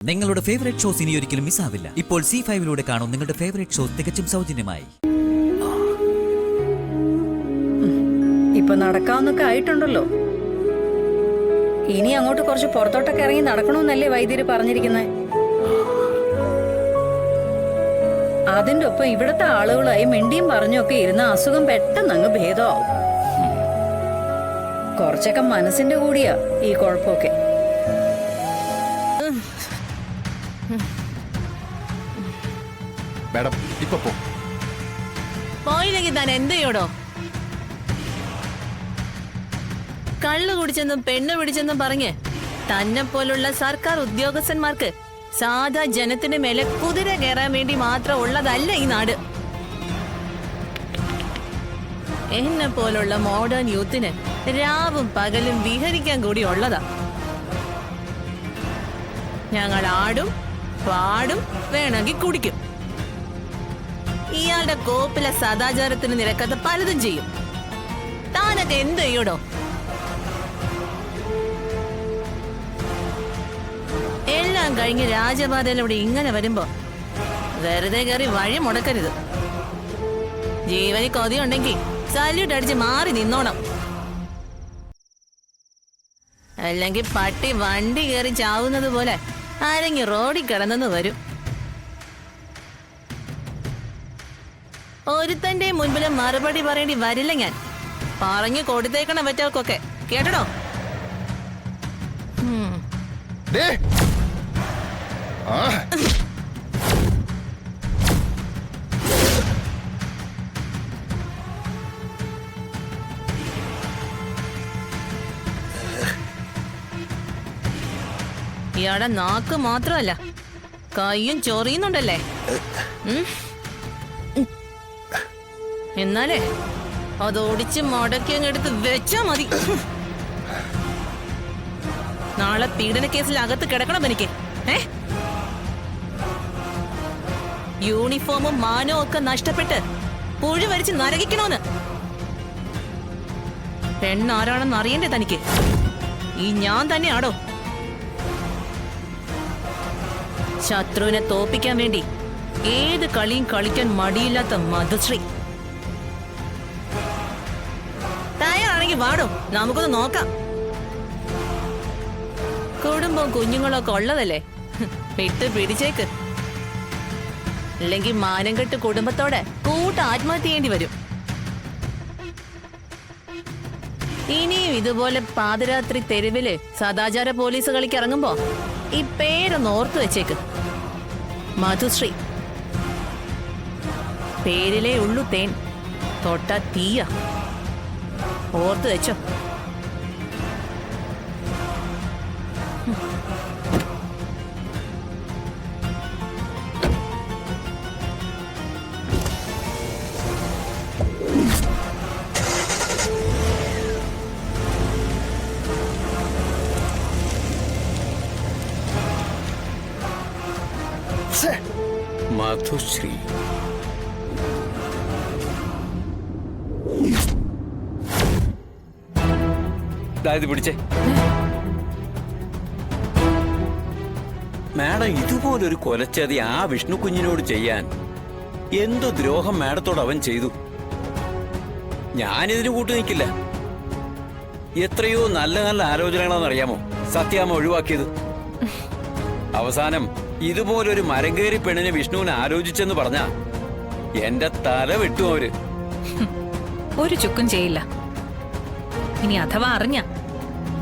നിങ്ങളുടെ favourite shows ഇനി ഒരിക്കലും മിസ്സാവില്ല. ഇപ്പോൾ C5 കാണും നിങ്ങളുടെ ഫേവറേറ്റ് ഷോസ് തികച്ചും സൗജന്യമായി. ഇപ്പൊ നടക്കാവുന്നൊക്കെ ആയിട്ടുണ്ടല്ലോ. ഇനി അങ്ങോട്ട് കുറച്ച് പുറത്തോട്ടൊക്കെ ഇറങ്ങി നടക്കണമെന്നല്ലേ വൈദ്യര് പറഞ്ഞിരിക്കുന്നത്. അതിന്റെ ഒപ്പം ഇവിടത്തെ ആളുകളായി മിണ്ടിയും പറഞ്ഞൊക്കെ ഇരുന്ന അസുഖം പെട്ടെന്ന് അങ്ങ് ഭേദമാവും. കുറച്ചൊക്കെ മനസ്സിന്റെ കൂടിയാ ഈ കുഴപ്പമൊക്കെ. മാഡം ഇപ്പൊ പോയില്ലെങ്കിൽ താൻ എന്ത് ചെയ്യോടോ? കള്ളു കുടിച്ചെന്നും പെണ്ണ് പിടിച്ചെന്നും പറഞ്ഞ് തന്നെ പോലുള്ള സർക്കാർ ഉദ്യോഗസ്ഥന്മാർക്ക് സാധാ ജനത്തിന് മേലെ കുതിര കയറാൻ വേണ്ടി മാത്രം ഉള്ളതല്ല ഈ നാട്. എന്നെ പോലുള്ള മോഡേൺ യൂത്തിന് രാവും പകലും വിഹരിക്കാൻ കൂടി ഉള്ളതാ. ഞങ്ങൾ ആടും പാടും വേണമെങ്കിൽ കുടിക്കും. ഇയാളുടെ കോപ്പിലെ സദാചാരത്തിന് നിരക്കാത്ത പലതും ചെയ്യും. താനൊക്കെ എന്ത് ചെയ്യൂടോ? എല്ലാം കഴിഞ്ഞ് രാജപാതയിലൂടെ ഇങ്ങനെ വരുമ്പോ വെറുതെ കയറി വഴി മുടക്കരുത്. ജീവനി കൊതിയുണ്ടെങ്കിൽ സല്യൂട്ട് അടിച്ച് മാറി നിന്നോണം. അല്ലെങ്കിൽ പട്ടി വണ്ടി കയറി ചാവുന്നത് പോലെ ആരെങ്കിലും റോഡിൽ കിടന്നെന്ന് വരും. ഒരുത്തന്റെ മുൻപിൽ മറുപടി പറയേണ്ടി വരില്ല. ഞാൻ പറഞ്ഞു കൊടുത്തേക്കണം പറ്റവർക്കൊക്കെ. കേട്ടോ? ഇയാടെ നാക്ക് മാത്രമല്ല കയ്യും ചൊറിയുന്നുണ്ടല്ലേ. എന്നാലേ അതോടിച്ച് മടക്കി അങ്ങെടുത്ത് വെച്ചാ മതി. നാളെ പീഡന കേസിൽ അകത്ത് കിടക്കണം എനിക്ക്. യൂണിഫോമും മാനവും ഒക്കെ നഷ്ടപ്പെട്ട് പുഴു വരിച്ച് നരകിക്കണോന്ന്. പെണ്ണാരാണെന്ന് അറിയണ്ടേ തനിക്ക്? ഈ ഞാൻ തന്നെയാണോ? ശത്രുവിനെ തോപ്പിക്കാൻ വേണ്ടി ഏത് കളിയും കളിക്കാൻ മടിയില്ലാത്ത മധുശ്രീ. തയ്യാറാണെങ്കിൽ വാടോ, നമുക്കൊന്ന് നോക്കാം. കുടുംബവും കുഞ്ഞുങ്ങളൊക്കെ ഉള്ളതല്ലേ, വിട്ട് പിടിച്ചേക്ക്. അല്ലെങ്കിൽ മാനം കെട്ട് കുടുംബത്തോടെ ആത്മഹത്യ ചെയ്യേണ്ടി വരും. ഇനിയും ഇതുപോലെ പാതിരാത്രി തെരുവില് സദാചാര പോലീസ് കളിക്ക് ഇറങ്ങുമ്പോ ഈ പേരൊന്ന് ഓർത്തു വെച്ചേക്ക്. മധുശ്രീ. പേരിലേ ഉള്ളു തേൻ, തൊട്ട തീയ. ഓർത്തു വെച്ചോ. മധുശ്രീ. പിടിച്ചേ മാഡം. ഇതുപോലൊരു കൊലച്ചതി ആ വിഷ്ണു കുഞ്ഞിനോട് ചെയ്യാൻ എന്തു ദ്രോഹം മാഡത്തോട് അവൻ ചെയ്തു. ഞാനിതിന് കൂട്ടു നിൽക്കില്ല. എത്രയോ നല്ല നല്ല ആലോചനകളാണെന്നറിയാമോ സത്യാമ്മ ഒഴിവാക്കിയത്. അവസാനം ഇതുപോലൊരു മരങ്കേറി പെണ്ണിനെ വിഷ്ണുവിനെ ആലോചിച്ചെന്ന് പറഞ്ഞാ എന്റെ തല വെട്ടും അവര്. ഒരു ചുക്കും ചെയ്യില്ല. ഇനി അഥവാ അറിഞ്ഞ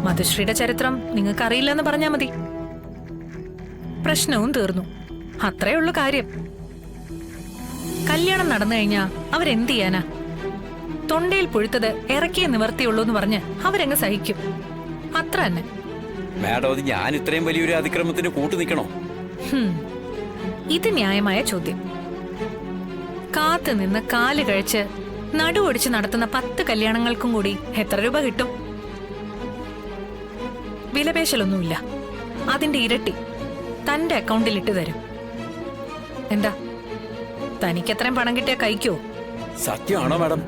മധുശ്രീയുടെ ചരിത്രം നിങ്ങൾക്ക് അറിയില്ലെന്ന് പറഞ്ഞാ മതി. പ്രശ്നവും തീർന്നു. അത്രേ ഉള്ളു കാര്യം. കല്യാണം നടന്നു കഴിഞ്ഞാ അവരെന്ത് ചെയ്യാനാ? തൊണ്ടയിൽ പുഴുത്തത് ഇറക്കിയ നിവർത്തിയുള്ളൂ എന്ന് പറഞ്ഞ് അവരങ്ങ് സഹിക്കും. അത്ര തന്നെ. മാഡം, അത് ഞാൻ ഇത്രയും വലിയൊരു അതിക്രമത്തിന് കൂട്ടു നിൽക്കണോ? ഇത് ന്യായമായ ചോദ്യം. കാത്തു നിന്ന് കാല് കഴിച്ച് നടുവൊടിച്ച് നടത്തുന്ന 10 കല്യാണങ്ങൾക്കും കൂടി എത്ര രൂപ കിട്ടും? വിലപേശലൊന്നുമില്ല. അതിന്റെ ഇരട്ടി തന്റെ അക്കൗണ്ടിൽ ഇട്ട് തരും. എന്താ, തനിക്ക് എത്രയും പണം കിട്ടിയാ കഴിക്കോ? സത്യമാണോ മാഡം?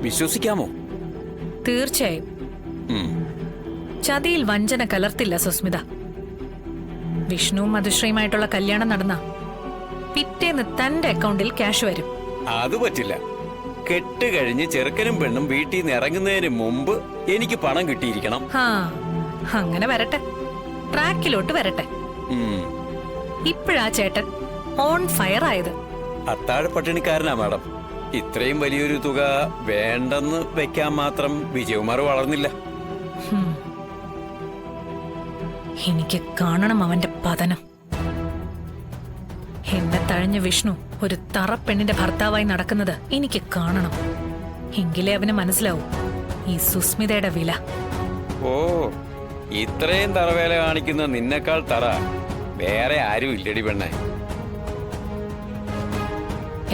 വിശ്വസിക്കാമോ? തീർച്ചയായും. ചതിയിൽ വഞ്ചന കലർത്തില്ല സുസ്മിത. വിഷ്ണുവും മധുശ്രീയുമായിട്ടുള്ള കല്യാണം നടന്ന പിറ്റേന്ന് തന്റെ അക്കൗണ്ടിൽ ക്യാഷ് വരും. അത് പറ്റില്ല. കെട്ട് കഴിഞ്ഞ് ചെറുക്കനും പെണ്ണും വീട്ടിൽ നിന്ന് ഇറങ്ങുന്നതിന് മുമ്പ് എനിക്ക് പണം കിട്ടിയിരിക്കണം. ഹാ, അങ്ങനെ വരട്ടെ, ട്രാക്കിലോട്ട് വരട്ടെ. ഇപ്പോഴാ ചേട്ടൻ ഓൺ ഫയർ ആയത്. അത്താഴ പട്ടിണിക്കാരനാ മാഡം. ഇത്രയും വലിയൊരു തുക വേണ്ടെന്ന് വെക്കാൻ മാത്രം വിജയകുമാർ വളർന്നില്ല. എനിക്ക് കാണണം അവന്റെ പതനം. എന്നെ തഴഞ്ഞ വിഷ്ണു ഒരു തറപ്പെണ്ണിന്റെ ഭർത്താവായി നടക്കുന്നത് എനിക്ക് കാണണം. എങ്കിലേ അവന് മനസ്സിലാവും ഈ സുസ്മിതയുടെ വില. ഓ, ഇത്രയും തറവേല കാണിക്കുന്ന നിന്നെക്കാൾ തറ വേറെ ആരും ഇല്ലടി പെണ്ണെ.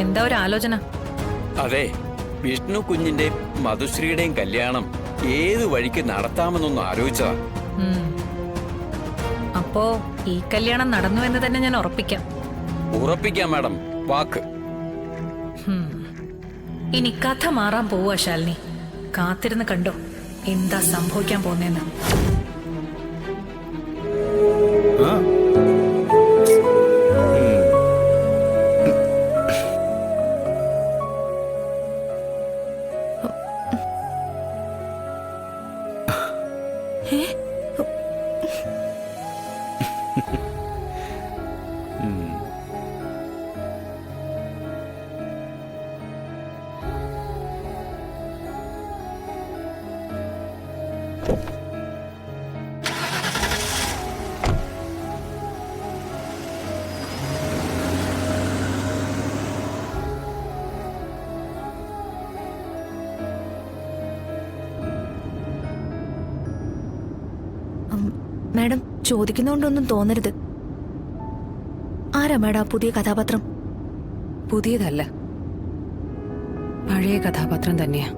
എന്താ ഒരു ആലോചന? അതെ, വിഷ്ണു കുഞ്ഞിന്റെ മധുശ്രീയുടെയും കല്യാണം ഏത് വഴിക്ക് നടത്താമെന്നൊന്ന് ആലോചിച്ചതാ. അപ്പോ ഈ കല്യാണം നടന്നു എന്ന് തന്നെ ഞാൻ ഉറപ്പിക്കാം. ഉറപ്പിക്കാം മാഡം, വാക്ക്. ഇനി കഥ മാറാൻ പോവാ ശാലിനി. കാത്തിരുന്ന് കണ്ടോ എന്താ സംഭവിക്കാൻ പോന്നേന്ന്. മാഡം, ചോദിക്കുന്നോണ്ടൊന്നും തോന്നരുത്. ആരാ മാഡം പുതിയ കഥാപാത്രം? പുതിയതല്ല, പഴയ കഥാപാത്രം തന്നെയാ.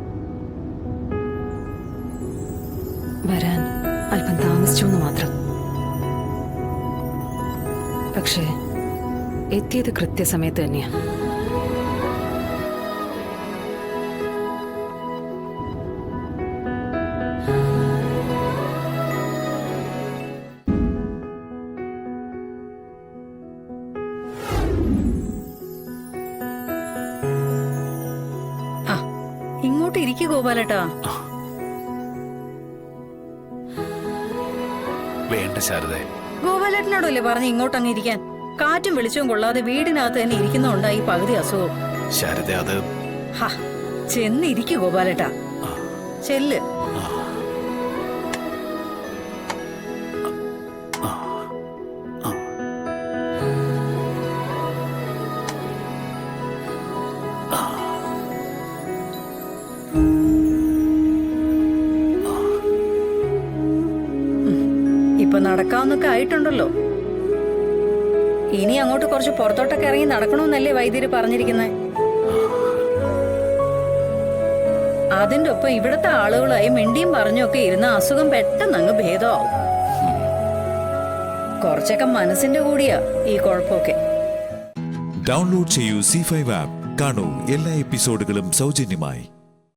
വരാൻ അല്പം താമസിച്ചു എന്ന് മാത്രം. പക്ഷേ എത്തിയത് കൃത്യസമയത്ത് തന്നെയാ. ഇങ്ങോട്ട് ഇരിക്കു ഗോപാലേട്ടാ. വേണ്ട ശാരദ. ഗോപാലേട്ടനോടല്ലേ പറഞ്ഞ് ഇങ്ങോട്ട് അങ്ങ് ഇരിക്കാൻ? കാറ്റും വെളിച്ചവും കൊള്ളാതെ വീടിനകത്ത് തന്നെ ഇരിക്കുന്നോണ്ടായി പകുതി അസുഖം. ശാരദ, അത് ചെന്നിരിക്കു ഗോപാലേട്ടാ, ചെല്ല്. ഇപ്പൊ നടക്കാവുന്നൊക്കെ ആയിട്ടുണ്ടല്ലോ. ഇനി അങ്ങോട്ട് കുറച്ച് പുറത്തോട്ടൊക്കെ ഇറങ്ങി നടക്കണമെന്നല്ലേ വൈദ്യര് പറഞ്ഞിരിക്കുന്നത്. അതിന്റെ ഒപ്പം ഇവിടത്തെ ആളുകളായി മിണ്ടിയും പറഞ്ഞൊക്കെ ഇരുന്ന അസുഖം പെട്ടെന്ന് അങ്ങ് ഭേദമാവും. കുറച്ചൊക്കെ മനസ്സിന്റെ കൂടിയാ ഈ കുഴപ്പമൊക്കെ. ഡൗൺലോഡ് ചെയ്യൂ C5 ആപ്പ്. കാണൂ എല്ലാ എപ്പിസോഡുകളും സൗജന്യമായി.